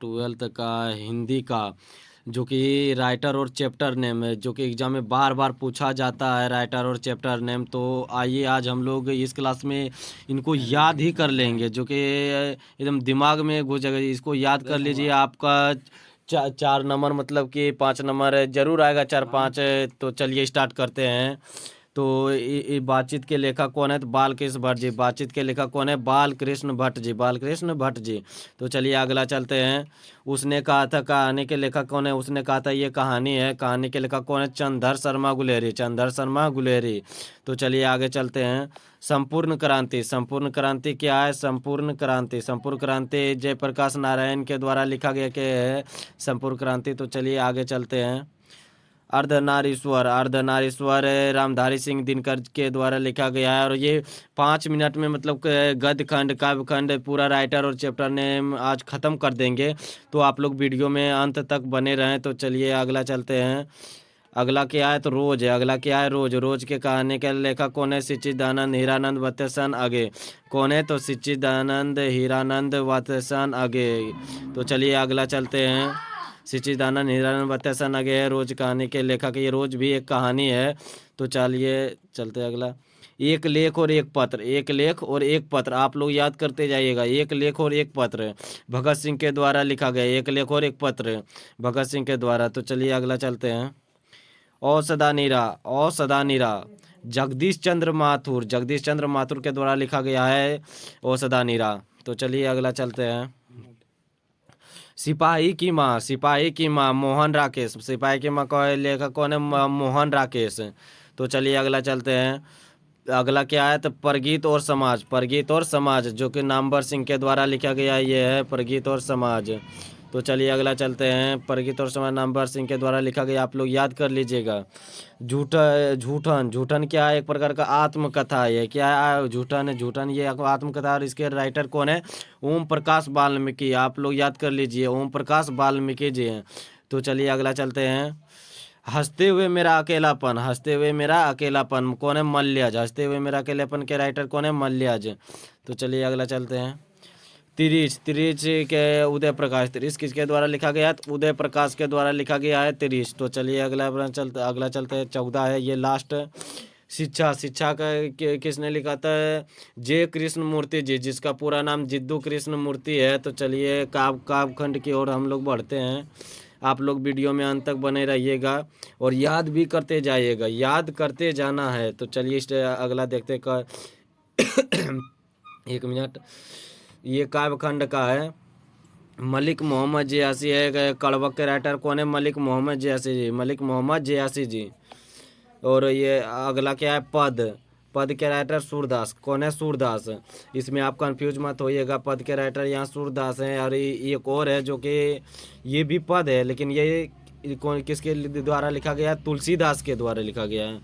12th का हिंदी का, जो कि राइटर और चैप्टर नेम है, जो कि एग्जाम में बार बार पूछा जाता है, राइटर और चैप्टर नेम। तो आइए आज हम लोग इस क्लास में इनको याद ही कर लेंगे, जो कि एकदम दिमाग में घुस जाएगा। इसको याद कर लीजिए। आपका 4 नंबर मतलब कि 5 नंबर जरूर आएगा, 4 5। तो चलिए स्टार्ट करते हैं। तो बातचीत के लेखक कौन है? तो बालकृष्ण भट्ट जी। बातचीत के लेखक कौन है? बालकृष्ण भट्ट जी। बालकृष्ण भट्ट जी। तो चलिए अगला चलते हैं। उसने कहा था, कहानी के लेखक कौन है? उसने कहा था ये कहानी है। कहानी के लेखक कौन है? चंद्रधर शर्मा गुलेरी। चंद्रधर शर्मा गुलेरी। तो चलिए आगे चलते हैं। संपूर्ण क्रांति। संपूर्ण क्रांति क्या है? संपूर्ण क्रांति। संपूर्ण क्रांति जयप्रकाश नारायण के द्वारा लिखा गया क्या है? संपूर्ण क्रांति। तो चलिए आगे चलते हैं। अर्धनारीश्वर। अर्धनारीश्वर रामधारी सिंह दिनकर के द्वारा लिखा गया है, और ये 5 मिनट में मतलब गद्य खंड, काव्य खंड, पूरा राइटर और चैप्टर नेम आज ख़त्म कर देंगे। तो आप लोग वीडियो में अंत तक बने रहें। तो चलिए अगला चलते हैं। अगला क्या है? तो रोज है। अगला क्या है? रोज। रोज के कहानी के लेखक कौन है? सच्चिदानंद हीरानंद वत्सन आगे। कौन है? तो सच्चिदानंद हीरानंद वत्सन आगे। तो चलिए अगला चलते हैं। सच्चिदानंद हीरानंद वत्सन आगे है रोज कहानी के लेखक। ये रोज भी एक कहानी है। तो चलिए चलते हैं अगला। एक लेख और एक पत्र। एक लेख और एक पत्र आप लोग याद करते जाइएगा। एक लेख और एक पत्र भगत सिंह के द्वारा लिखा गया। एक लेख और एक पत्र भगत सिंह के द्वारा। तो चलिए अगला चलते हैं। औसदा नीरा। औसदा नीरा जगदीश चंद्र माथुर। जगदीश चंद्र माथुर के द्वारा लिखा गया है औसदा नीरा। तो चलिए अगला चलते हैं। सिपाही की माँ। सिपाही की माँ मोहन राकेश। सिपाही की माँ का लेखक कौन है? मोहन राकेश। तो चलिए अगला चलते हैं। अगला क्या है? तो परगीत और समाज। परगीत और समाज जो कि नामवर सिंह के द्वारा लिखा गया ये है परगीत और समाज। तो चलिए अगला चलते हैं। परगीत और समाज नामवर सिंह के द्वारा लिखा गया, आप लोग याद कर लीजिएगा। झूठन। झूठन क्या है? एक प्रकार का आत्मकथा है। ये क्या है? झूठन है। झूठन ये आत्मकथा, और इसके राइटर कौन है? ओम प्रकाश वाल्मीकि। आप लोग याद कर लीजिए, ओम प्रकाश वाल्मीकि जी हैं। तो चलिए अगला चलते हैं। हंसते हुए मेरा अकेलापन। हंसते हुए मेरा अकेलापन कौन है? मल्याज। हंसते हुए मेरा अकेलापन के राइटर कौन है? मल्याज। तो चलिए अगला चलते हैं। तिरिच। तिरिच के उदय प्रकाश। तिरिच किसके द्वारा लिखा गया है? तो उदय प्रकाश के द्वारा लिखा गया है तिरिच। तो चलिए अगला चलते हैं। 14 है ये लास्ट। शिक्षा। शिक्षा का किसने लिखा था? जे कृष्ण मूर्ति जी, जिसका पूरा नाम जिद्दू कृष्ण मूर्ति है। तो चलिए काव्य खंड की ओर हम लोग बढ़ते हैं। आप लोग वीडियो में अंत तक बने रहिएगा और याद भी करते जाइएगा, याद करते जाना है। तो चलिए अगला देखते कर। 1 मिनट। ये काव्य खंड का है। मलिक मोहम्मद जियासी है। कड़वक के राइटर कौन है? मलिक मोहम्मद जियासी जी। मलिक मोहम्मद जियासी जी। और ये अगला क्या है? पद। पद के राइटर सूरदास। कौन है? सूरदास। इसमें आप कंफ्यूज मत होइएगा, पद के राइटर यहाँ सूरदास हैं। और एक और है जो कि ये भी पद है, लेकिन ये कौन किसके द्वारा लिखा गया है? तुलसीदास के द्वारा लिखा गया है।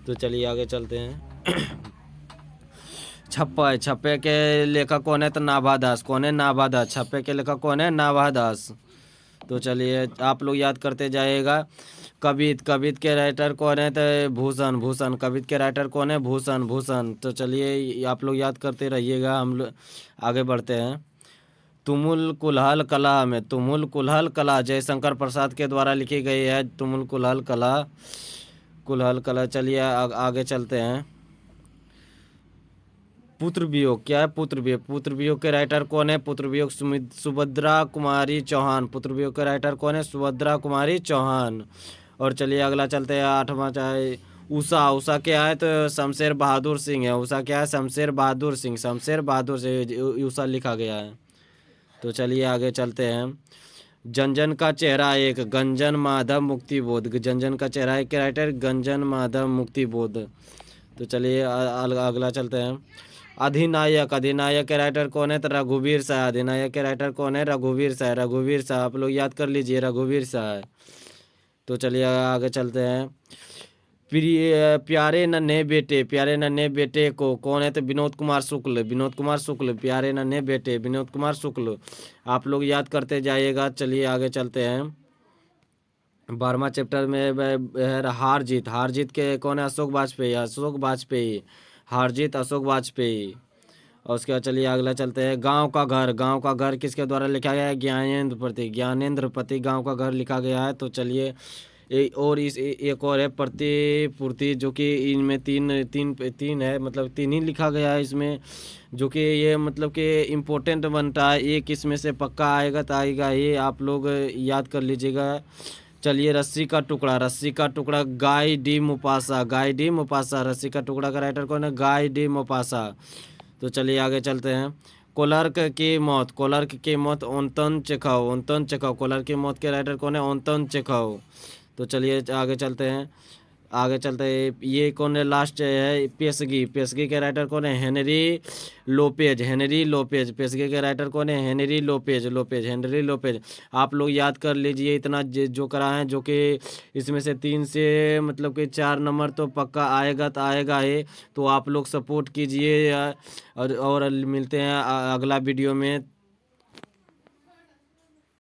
तो चलिए आगे चलते हैं। छप्पे। छप्पे के लेखक कौन है? तो नाभादास। कौन है? नाभादास। छप्पे के लेखक कौन है? नाभादास। तो चलिए आप लोग याद करते जाइएगा। कवित। कवित के राइटर कौन है? तो भूषण। भूषण। कवित के राइटर कौन है? भूषण। भूषण। तो चलिए आप लोग याद करते रहिएगा। हम लोग आगे बढ़ते हैं। तुमुल कुल्हाल कला में। तुमुल कुल्हाल कला जयशंकर प्रसाद के द्वारा लिखी गई है। तुमुल कुल्हाल कला। कुल्हाल कला। चलिए आगे चलते हैं। पुत्र वियोग। क्या है? पुत्र वियोग। पुत्र वियोग के राइटर कौन है? पुत्र वियोग सुभद्रा कुमारी चौहान। पुत्र वियोग के राइटर कौन है? सुभद्रा कुमारी चौहान। और चलिए अगला चलते हैं। 8वां चाहे उषा। उषा क्या है? तो शमशेर बहादुर सिंह है। उषा क्या है? शमशेर बहादुर सिंह। शमशेर बहादुर सिंह उषा लिखा गया है। तो चलिए आगे चलते हैं। जनजन का चेहरा एक। गंजन माधव मुक्तिबोध। जनजन का चेहरा एक के राइटर गंजन माधव मुक्तिबोध। तो चलिए अगला चलते हैं। अधिनायक। अधिनायक के राइटर कौन है? तो रघुवीर शाह। अधिनायक के राइटर कौन है? रघुवीर शाह। रघुवीर शाह आप लोग याद कर लीजिए, रघुवीर शाह। तो चलिए आगे चलते हैं। प्यारे नन्हे बेटे। प्यारे नन्हे बेटे को कौन है? तो विनोद कुमार शुक्ल। विनोद कुमार शुक्ल। प्यारे नन्हे बेटे विनोद कुमार शुक्ल। आप लोग याद करते जाइएगा। चलिए आगे चलते हैं। 12वां चैप्टर में है हार जीत। हार जीत के कौन है? अशोक वाजपेयी। अशोक वाजपेयी। हार जीत अशोक वाजपेयी। और उसके बाद चलिए अगला चलते हैं। गांव का घर किसके द्वारा लिखा गया है? ज्ञानेंद्र प्रति गांव का घर लिखा गया है। तो चलिए और एक और है प्रतिपूर्ति, जो कि इनमें तीन तीन तीन है, मतलब तीन ही लिखा गया है इसमें, जो कि ये मतलब कि इम्पोर्टेंट बनता है। एक इसमें से पक्का आएगा तो आएगा, ये आप लोग याद कर लीजिएगा। चलिए रस्सी का टुकड़ा गाय डी मुपासा। रस्सी का टुकड़ा का राइटर कौन है? Guy de मुपासा। तो चलिए आगे चलते हैं। कोलर्क की मौत ओंतन चेखव। कोलर की मौत के राइटर कौन है? ओंतन चेखव। तो चलिए आगे चलते हैं। ये कौन है? लास्ट है पेशगी के राइटर कौन है? Henry Lopez. पेशगी के राइटर कौन है? Henry Lopez. आप लोग याद कर लीजिए इतना जो करा है, जो कि इसमें से 3 से मतलब कि 4 नंबर तो पक्का आएगा तो आएगा ही। तो आप लोग सपोर्ट कीजिए और मिलते हैं अगला वीडियो में।